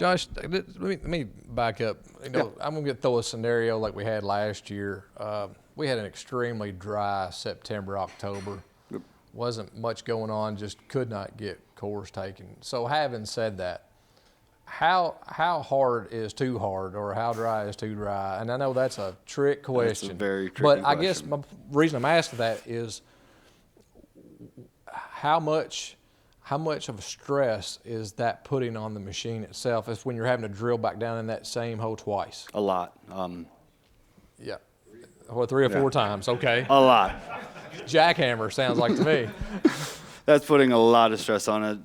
Josh, let me back up. I'm going to throw a scenario like we had last year. We had an extremely dry September, October. Yep. Wasn't much going on, just could not get cores taken. So having said that, how hard is too hard, or how dry is too dry? And I know that's a trick question. That's a very tricky But I question. guess my reason I'm asking that is how much of a stress is that putting on the machine itself? Is when you're having to drill back down in that same hole twice? A lot. Yeah. Well, 3 or 4 times. Okay. A lot. Jackhammer sounds like to me. That's putting a lot of stress on it.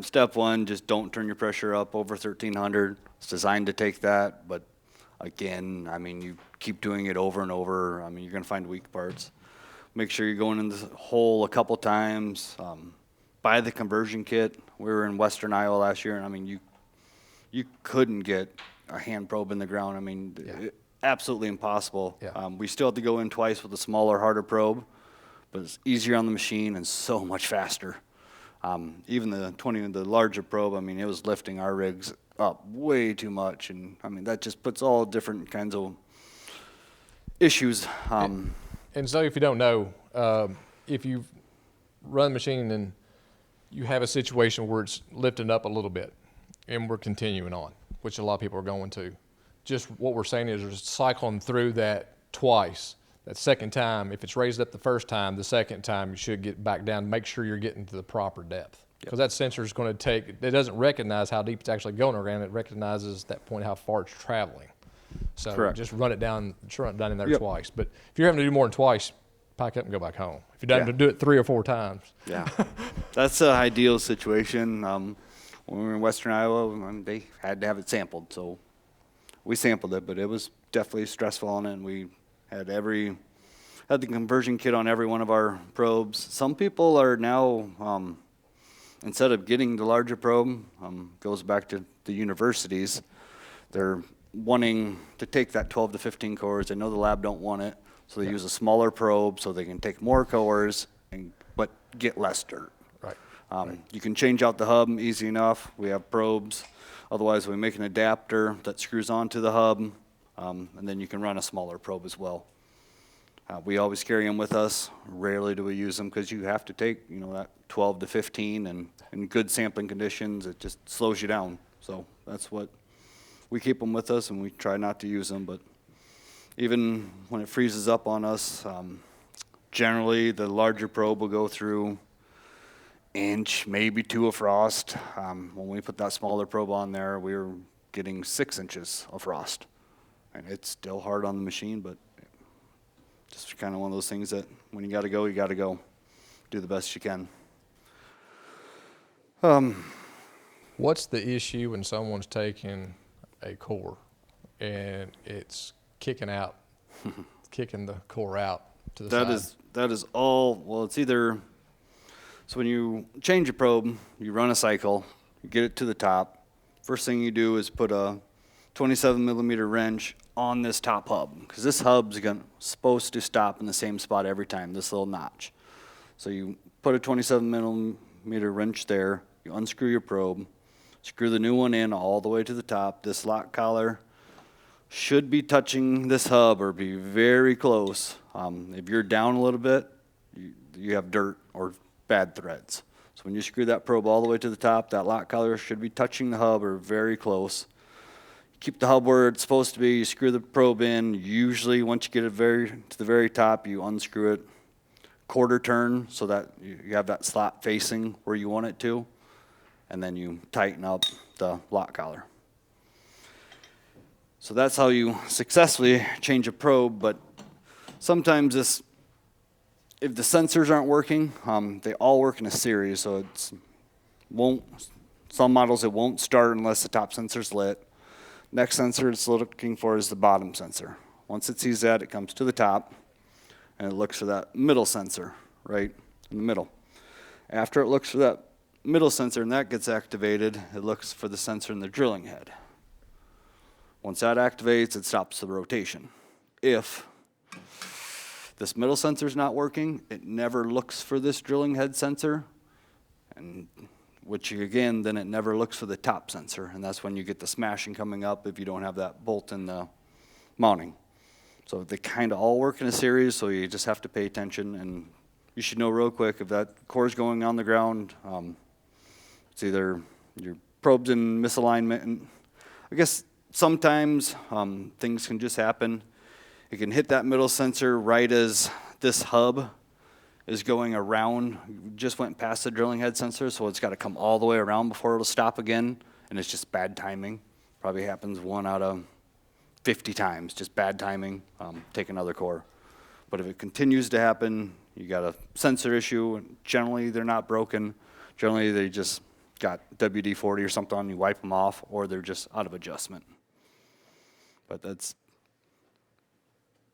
Step one, just don't turn your pressure up over 1,300. It's designed to take that, but again, I mean, you keep doing it over and over. I mean, you're going to find weak parts. Make sure you're going in the hole a couple times. Buy the conversion kit. We were in Western Iowa last year, and I mean, you couldn't get a hand probe in the ground. I mean, absolutely impossible. Yeah. We still have to go in twice with a smaller, harder probe, but it's easier on the machine and so much faster. Even the larger probe, I mean, it was lifting our rigs up way too much, and I mean, that just puts all different kinds of issues. And so if you don't know, if you run the machine and you have a situation where it's lifting up a little bit and we're continuing on, which a lot of people are going to, just what we're saying is just cycling through that twice. That second time, if it's raised up the first time, the second time you should get back down, make sure you're getting to the proper depth. Because that sensor is going to take, it doesn't recognize how deep it's actually going around, it recognizes at that point how far it's traveling. So Correct. just run it down in there twice. But if you're having to do more than twice, pack up and go back home. If you're having to do it 3 or 4 times. Yeah, that's an ideal situation. When we were in Western Iowa, they had to have it sampled, so we sampled it, but it was definitely stressful on it, and we had the conversion kit on every one of our probes. Some people are now, instead of getting the larger probe, goes back to the universities, they're wanting to take that 12 to 15 cores. They know the lab don't want it, so they use a smaller probe so they can take more cores but get less dirt. Right. You can change out the hub easy enough. We have probes. Otherwise, we make an adapter that screws onto the hub, and then you can run a smaller probe as well. We always carry them with us. Rarely do we use them because you have to take, that 12 to 15, and in good sampling conditions, it just slows you down. So that's what we keep them with us, and we try not to use them. But even when it freezes up on us, generally the larger probe will go through inch, maybe 2 of frost. When we put that smaller probe on there, we were getting 6 inches of frost. And it's still hard on the machine, but just kind of one of those things that when you got to go, you got to go. Do the best you can. What's the issue when someone's taking a core and it's kicking the core out to the side? That is all, well, it's either, so when you change a probe, you run a cycle, you get it to the top. First thing you do is put a 27 millimeter wrench on this top hub, because this hub's supposed to stop in the same spot every time, this little notch. So you put a 27 millimeter wrench there, you unscrew your probe, screw the new one in all the way to the top. This lock collar should be touching this hub or be very close. If you're down a little bit, you have dirt or bad threads. So when you screw that probe all the way to the top, that lock collar should be touching the hub or very close. Keep the hub where it's supposed to be. You screw the probe in. Usually, once you get it to the very top, you unscrew it quarter turn so that you have that slot facing where you want it to, and then you tighten up the lock collar. So that's how you successfully change a probe. But sometimes if the sensors aren't working, they all work in a series. So some models it won't start unless the top sensor's lit. Next sensor it's looking for is the bottom sensor. Once it sees that, it comes to the top, and it looks for that middle sensor right in the middle. After it looks for that middle sensor and that gets activated, it looks for the sensor in the drilling head. Once that activates, it stops the rotation. If this middle sensor is not working, it never looks for this drilling head sensor, and which again, then it never looks for the top sensor, and that's when you get the smashing coming up if you don't have that bolt in the mounting. So they kind of all work in a series, so you just have to pay attention, and you should know real quick if that core's going on the ground, it's either your probe's in misalignment, and I guess sometimes things can just happen. It can hit that middle sensor right as this hub is going around, just went past the drilling head sensor, so it's got to come all the way around before it'll stop again, and it's just bad timing. Probably happens 1 out of 50 times, just bad timing, take another core. But if it continues to happen, you got a sensor issue, and generally they're not broken. Generally they just got WD-40 or something on, you wipe them off, or they're just out of adjustment. But that's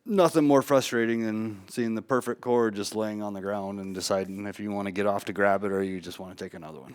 nothing more frustrating than seeing the perfect core just laying on the ground and deciding if you want to get off to grab it or you just want to take another one.